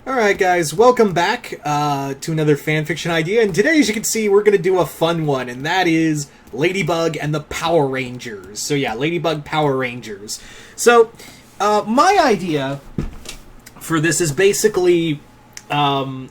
Alright guys, welcome back to another fanfiction idea, and today, as you can see, we're going to do a fun one, and that is Ladybug and the Power Rangers. So yeah, Ladybug Power Rangers. So, my idea for this is basically, Rita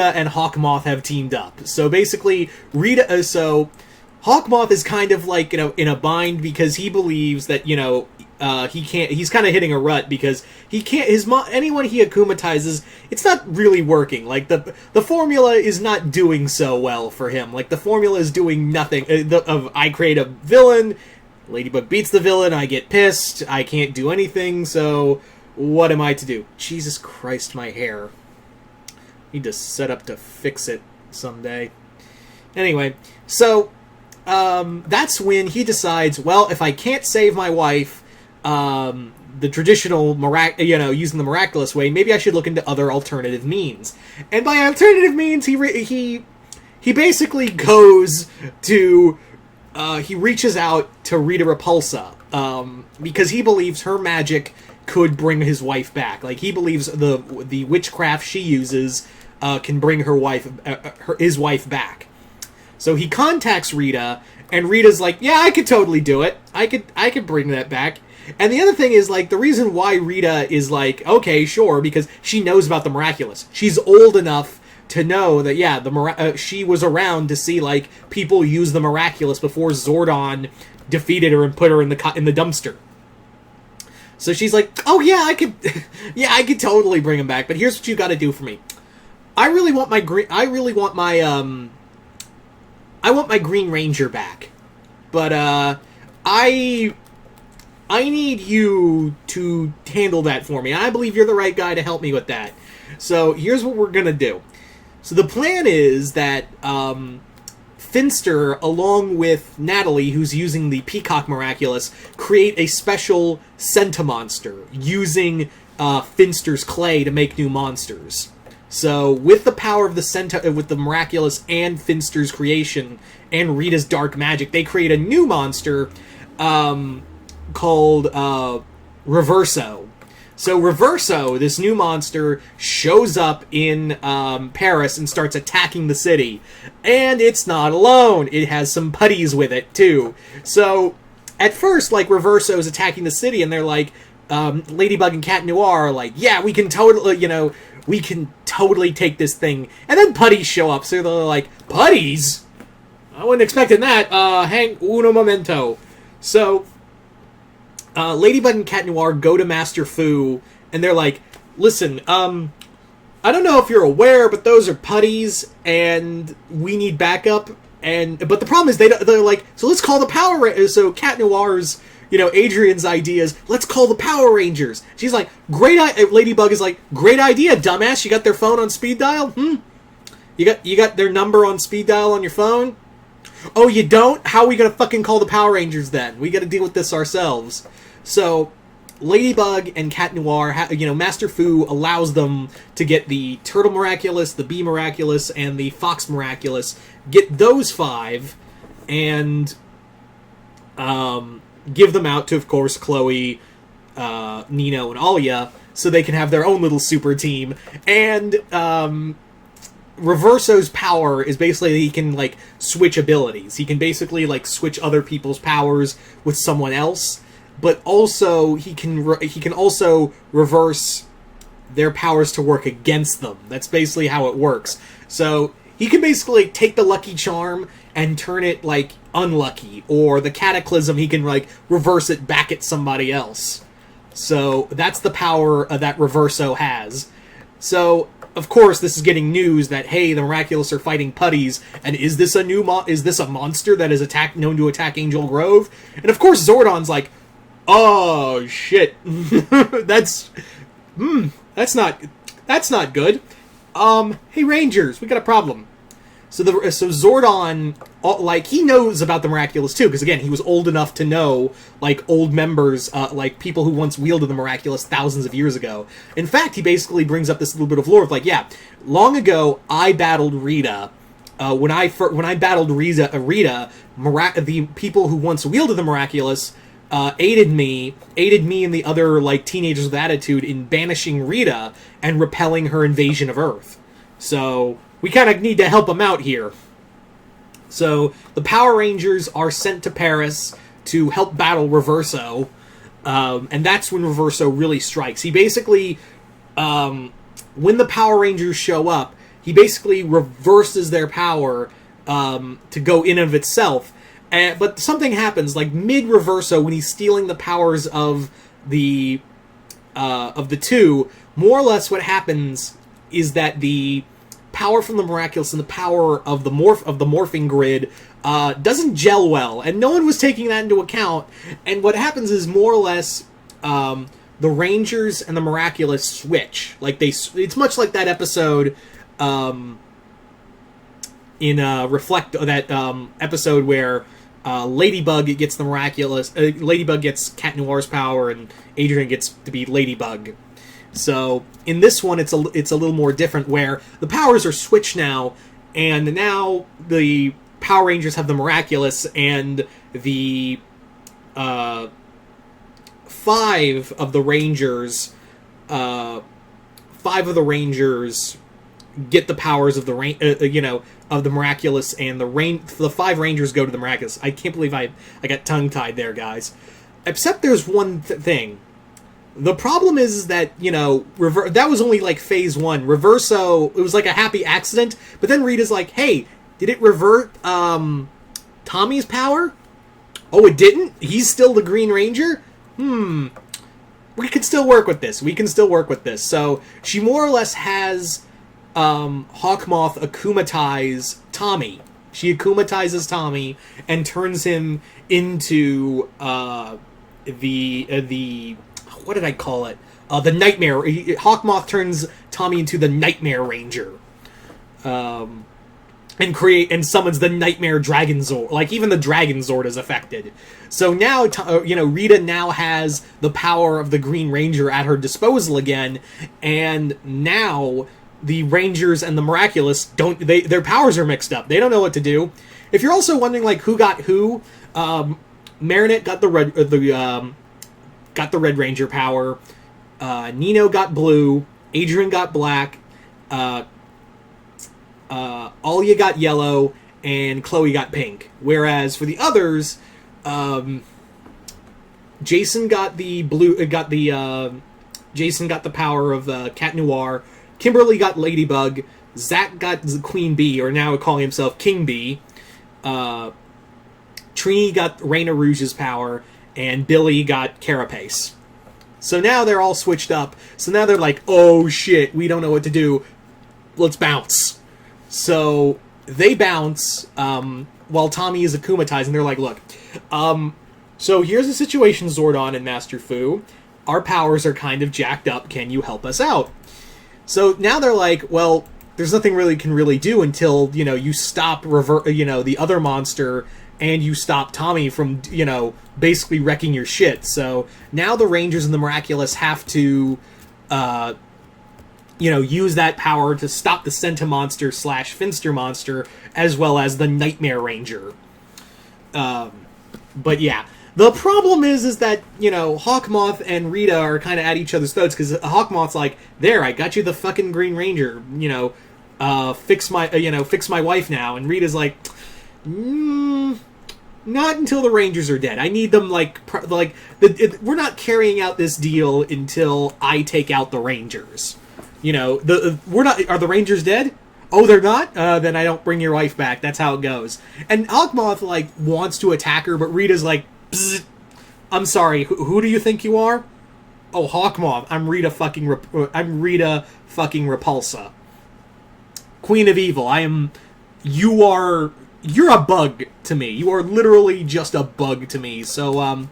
and Hawkmoth have teamed up. So basically, Hawkmoth is kind of like, in a bind because he believes that, he's kind of hitting a rut because he can't, anyone he akumatizes, it's not really working. Like, the formula is not doing so well for him. Like, the formula is doing nothing. I create a villain, Ladybug beats the villain, I get pissed, I can't do anything, so what am I to do? Jesus Christ, my hair. Need to set up to fix it someday. Anyway, so, that's when he decides, well, if I can't save my wife, the traditional, using the Miraculous way, maybe I should look into other alternative means. And by alternative means, he basically goes to, he reaches out to Rita Repulsa, because he believes her magic could bring his wife back. Like, he believes the witchcraft she uses, can bring his wife back. So he contacts Rita, and Rita's like, yeah, I could totally do it. I could bring that back. And the other thing is, like, the reason why Rita is like, okay, sure, because she knows about the Miraculous. She's old enough to know that, yeah, she was around to see, like, people use the Miraculous before Zordon defeated her and put her in the dumpster. So she's like, oh, yeah, I could totally bring him back, but here's what you gotta do for me. I want my Green Ranger back. But, I need you to handle that for me. I believe you're the right guy to help me with that. So, here's what we're gonna do. So, the plan is that, Finster, along with Natalie, who's using the Peacock Miraculous, create a special Centamonster, using, Finster's clay to make new monsters. So, with the power of with the Miraculous and Finster's creation, and Rita's dark magic, they create a new monster, called Reverso. So Reverso, this new monster, shows up in Paris and starts attacking the city. And it's not alone. It has some putties with it, too. So, at first, like, Reverso is attacking the city, and they're like, Ladybug and Cat Noir are like, yeah, we can totally, we can totally take this thing. And then putties show up, so they're like, putties? I wasn't expecting that. Hang uno momento. So, Ladybug and Cat Noir go to Master Fu, and they're like, listen, I don't know if you're aware, but those are putties, and we need backup, but the problem is they're like, so let's call the Power Rangers. So Cat Noir's, Adrian's idea is, let's call the Power Rangers. She's like, Ladybug is like, great idea, dumbass, you got their phone on speed dial? You got their number on speed dial on your phone? Oh, you don't? How are we gonna fucking call the Power Rangers then? We gotta deal with this ourselves. So, Ladybug and Cat Noir, Master Fu allows them to get the Turtle Miraculous, the Bee Miraculous, and the Fox Miraculous. Get those 5, and give them out to, of course, Chloe, Nino, and Alia, so they can have their own little super team. And, Reverso's power is basically he can, like, switch abilities. He can basically, like, switch other people's powers with someone else, but also he can also reverse their powers to work against them. That's basically how it works. So he can basically take the Lucky Charm and turn it, like, unlucky, or the Cataclysm, he can, like, reverse it back at somebody else. So that's the power that Reverso has. So, of course, this is getting news that, hey, the Miraculous are fighting putties, and is this a monster that is known to attack Angel Grove? And of course, Zordon's like, oh shit, that's not good. Hey Rangers, we got a problem. So Zordon, like, he knows about the Miraculous too, because again, he was old enough to know, like, old members, like, people who once wielded the Miraculous thousands of years ago. In fact, he basically brings up this little bit of lore of, like, yeah, long ago, I battled Rita. When I battled Rita, the people who once wielded the Miraculous aided me and the other like teenagers with attitude in banishing Rita and repelling her invasion of Earth. So we kind of need to help him out here. So the Power Rangers are sent to Paris to help battle Reverso, and that's when Reverso really strikes. He basically, when the Power Rangers show up, he basically reverses their power to go in and of itself. But something happens, like mid-Reverso, when he's stealing the powers of the two. More or less, what happens is that the power from the Miraculous and the power of the morphing grid doesn't gel well, and no one was taking that into account. And what happens is more or less the Rangers and the Miraculous switch. Like it's much like that episode in Reflect, that episode where Ladybug gets the Miraculous. Ladybug gets Cat Noir's power, and Adrian gets to be Ladybug. So in this one, it's a little more different, where the powers are switched now, and now the Power Rangers have the Miraculous, and the five of the Rangers get the powers of the of the Miraculous, and the five Rangers go to the Miraculous. I can't believe I got tongue-tied there, guys. Except there's one thing. The problem is that, that was only like phase one. Reverso, it was like a happy accident, but then Rita's like, hey, did it revert Tommy's power? Oh, it didn't? He's still the Green Ranger? We can still work with this. So she more or less has Hawkmoth akumatize Tommy. She akumatizes Tommy and turns him into the what did I call it? The Nightmare. Hawkmoth turns Tommy into the Nightmare Ranger. And summons the Nightmare Dragon Zord. Like, even the Dragon Zord is affected. So now, Rita now has the power of the Green Ranger at her disposal again, and now the Rangers and the Miraculous their powers are mixed up. They don't know what to do. If you're also wondering, like, who got who, Marinette got the Red Ranger power, Nino got blue, Adrian got black, Alia got yellow, and Chloe got pink. Whereas for the others, Jason got the blue. Jason got the power of Cat Noir. Kimberly got Ladybug. Zach got Queen Bee, or now calling himself King Bee. Trini got Reina Rouge's power, and Billy got Carapace. So now they're all switched up. So now they're like, oh shit, we don't know what to do. Let's bounce. So they bounce while Tommy is akumatized, and they're like, look, so here's the situation, Zordon and Master Fu. Our powers are kind of jacked up. Can you help us out? So now they're like, well, there's nothing really can really do until, you stop the other monster, and you stop Tommy from, basically wrecking your shit. So now the Rangers and the Miraculous have to, use that power to stop the Centimonster / Finster monster, as well as the Nightmare Ranger. But yeah. The problem is that, Hawkmoth and Rita are kind of at each other's throats, because Hawkmoth's like, there, I got you the fucking Green Ranger, fix my wife now. And Rita's like, not until the Rangers are dead. I need them, we're not carrying out this deal until I take out the Rangers. Are the Rangers dead? Oh, they're not? Then I don't bring your wife back. That's how it goes. And Hawkmoth, wants to attack her, but Rita's like, bzz, I'm sorry, who do you think you are? Oh, Hawkmoth. I'm Rita fucking Repulsa. Queen of Evil. You're a bug to me. You are literally just a bug to me. So,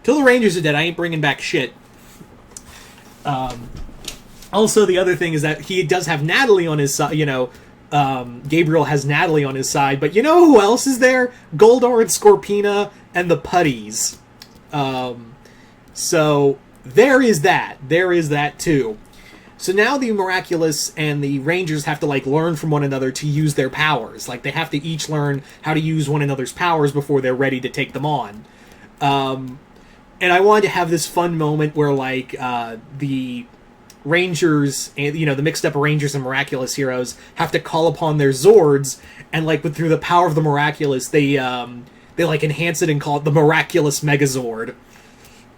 till the Rangers are dead, I ain't bringing back shit. Also, the other thing is that he does have Natalie on his side, Gabriel has Natalie on his side, but you know who else is there? Goldar and Scorpina and the Putties. So, there is that. There is that, too. So now the Miraculous and the Rangers have to, learn from one another to use their powers. They have to each learn how to use one another's powers before they're ready to take them on. And I wanted to have this fun moment where, like, the Rangers and, you know, the mixed up Rangers and Miraculous heroes have to call upon their Zords, and, like, through the power of the Miraculous, they like enhance it and call it the Miraculous Megazord.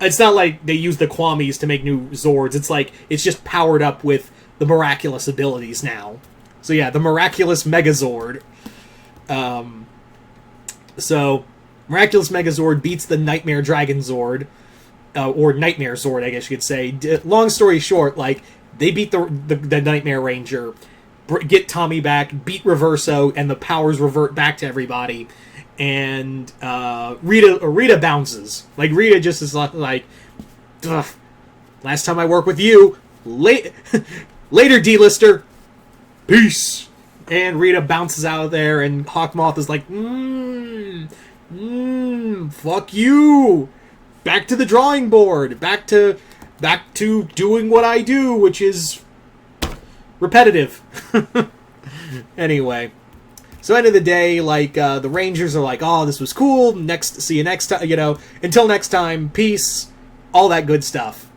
It's not like they use the Kwamis to make new Zords. It's like it's just powered up with the Miraculous abilities now. So yeah, the Miraculous Megazord. So Miraculous Megazord beats the Nightmare Dragon Zord, or Nightmare Zord, I guess you could say. Long story short, like, they beat the Nightmare Ranger, get Tommy back, beat Reverso, and the powers revert back to everybody. And Rita bounces. Like, Rita just is like, ugh, last time I work with you, later, D-lister, peace. And Rita bounces out of there, and Hawkmoth is like, fuck you. Back to the drawing board. Back to doing what I do, which is repetitive. Anyway. So end of the day, like, the Rangers are like, oh, this was cool, see you next time, you know, until next time, peace, all that good stuff.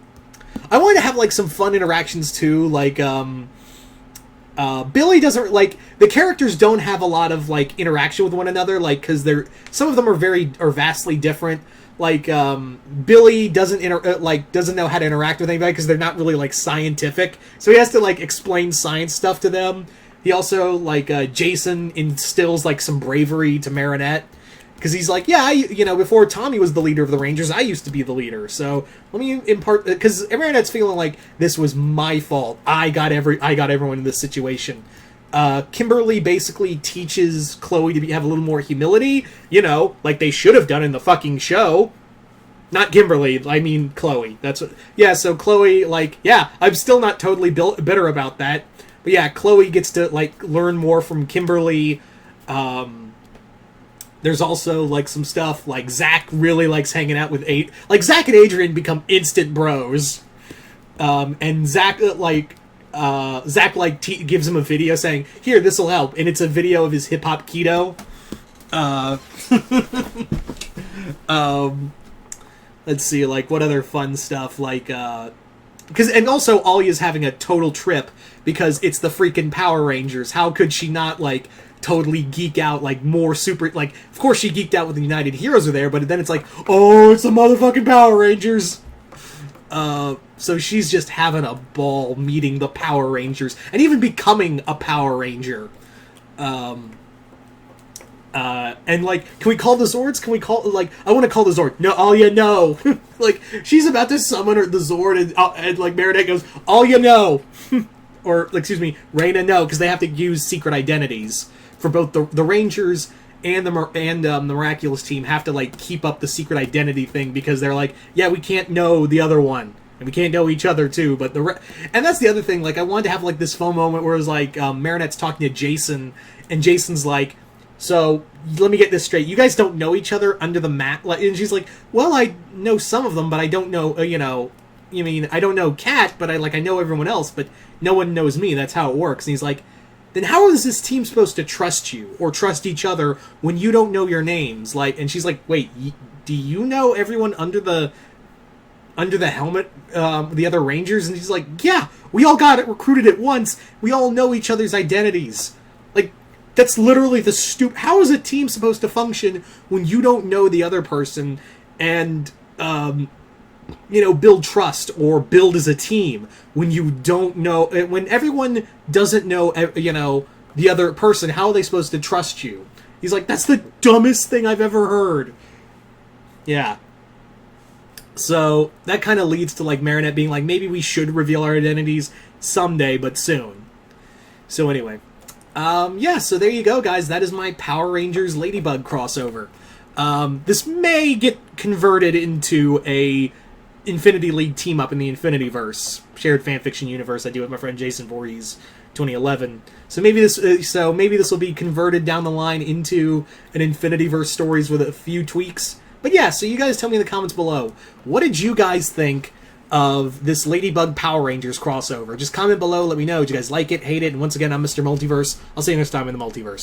I wanted to have, like, some fun interactions, too, like, Billy doesn't, like, the characters don't have a lot of, like, interaction with one another, like, because some of them are vastly different. Like, Billy doesn't know how to interact with anybody because they're not really, like, scientific, so he has to, like, explain science stuff to them. He also, like, Jason instills, like, some bravery to Marinette. Because he's like, yeah, before Tommy was the leader of the Rangers, I used to be the leader. So let me impart... Because Marinette's feeling like, this was my fault. I got everyone in this situation. Kimberly basically teaches Chloe to have a little more humility. You know, like they should have done in the fucking show. Not Kimberly, I mean Chloe. That's what... Yeah, so Chloe, like, yeah, I'm still not totally bitter about that. But yeah, Chloe gets to, like, learn more from Kimberly. There's also, like, some stuff, like, Zach really likes hanging out with Zach and Adrian become instant bros. And Zach, gives him a video saying, here, this'll help. And it's a video of his hip-hop keto. Let's see, like, what other fun stuff, like, and also, Alia's having a total trip because it's the freaking Power Rangers. How could she not, like, totally geek out, like, more super... Like, of course she geeked out when the United Heroes are there, but then it's like, oh, it's the motherfucking Power Rangers! So she's just having a ball meeting the Power Rangers, and even becoming a Power Ranger. And, like, can we call the Zords? Can we call, like, I want to call the Zord. No, Alia, no. Like, she's about to summon the Zord, and like, Marinette goes, Alia, no. Or, excuse me, Reina, no, because they have to use secret identities. For both the Rangers and the Miraculous team have to, like, keep up the secret identity thing, because they're like, yeah, we can't know the other one. And we can't know each other, too, but and that's the other thing, like, I wanted to have, like, this fun moment where it was, like, Marinette's talking to Jason, and Jason's like, so, let me get this straight. You guys don't know each other under the mat? And she's like, well, I know some of them, but I don't know, I don't know Kat, but I know everyone else, but no one knows me. That's how it works. And he's like, then how is this team supposed to trust you, or trust each other, when you don't know your names? Like, and she's like, wait, do you know everyone under the helmet, the other Rangers? And he's like, yeah, we all got recruited at once. We all know each other's identities. Like, that's literally the how is a team supposed to function when you don't know the other person and, build trust or build as a team when you don't know, when everyone doesn't know, the other person, how are they supposed to trust you? He's like, that's the dumbest thing I've ever heard. Yeah. So that kind of leads to, like, Marinette being like, maybe we should reveal our identities someday, but soon. So anyway. So there you go, guys. That is my Power Rangers Ladybug crossover. This may get converted into a Infinity League team-up in the Infinityverse, shared fanfiction universe I do with my friend Jason Voorhees, 2011. So maybe this will be converted down the line into an Infinityverse stories with a few tweaks. But yeah, so you guys tell me in the comments below, what did you guys think of this Ladybug Power Rangers crossover? Just comment below, let me know. Did you guys like it, hate it? And once again, I'm Mr. Multiverse. I'll see you next time in the Multiverse.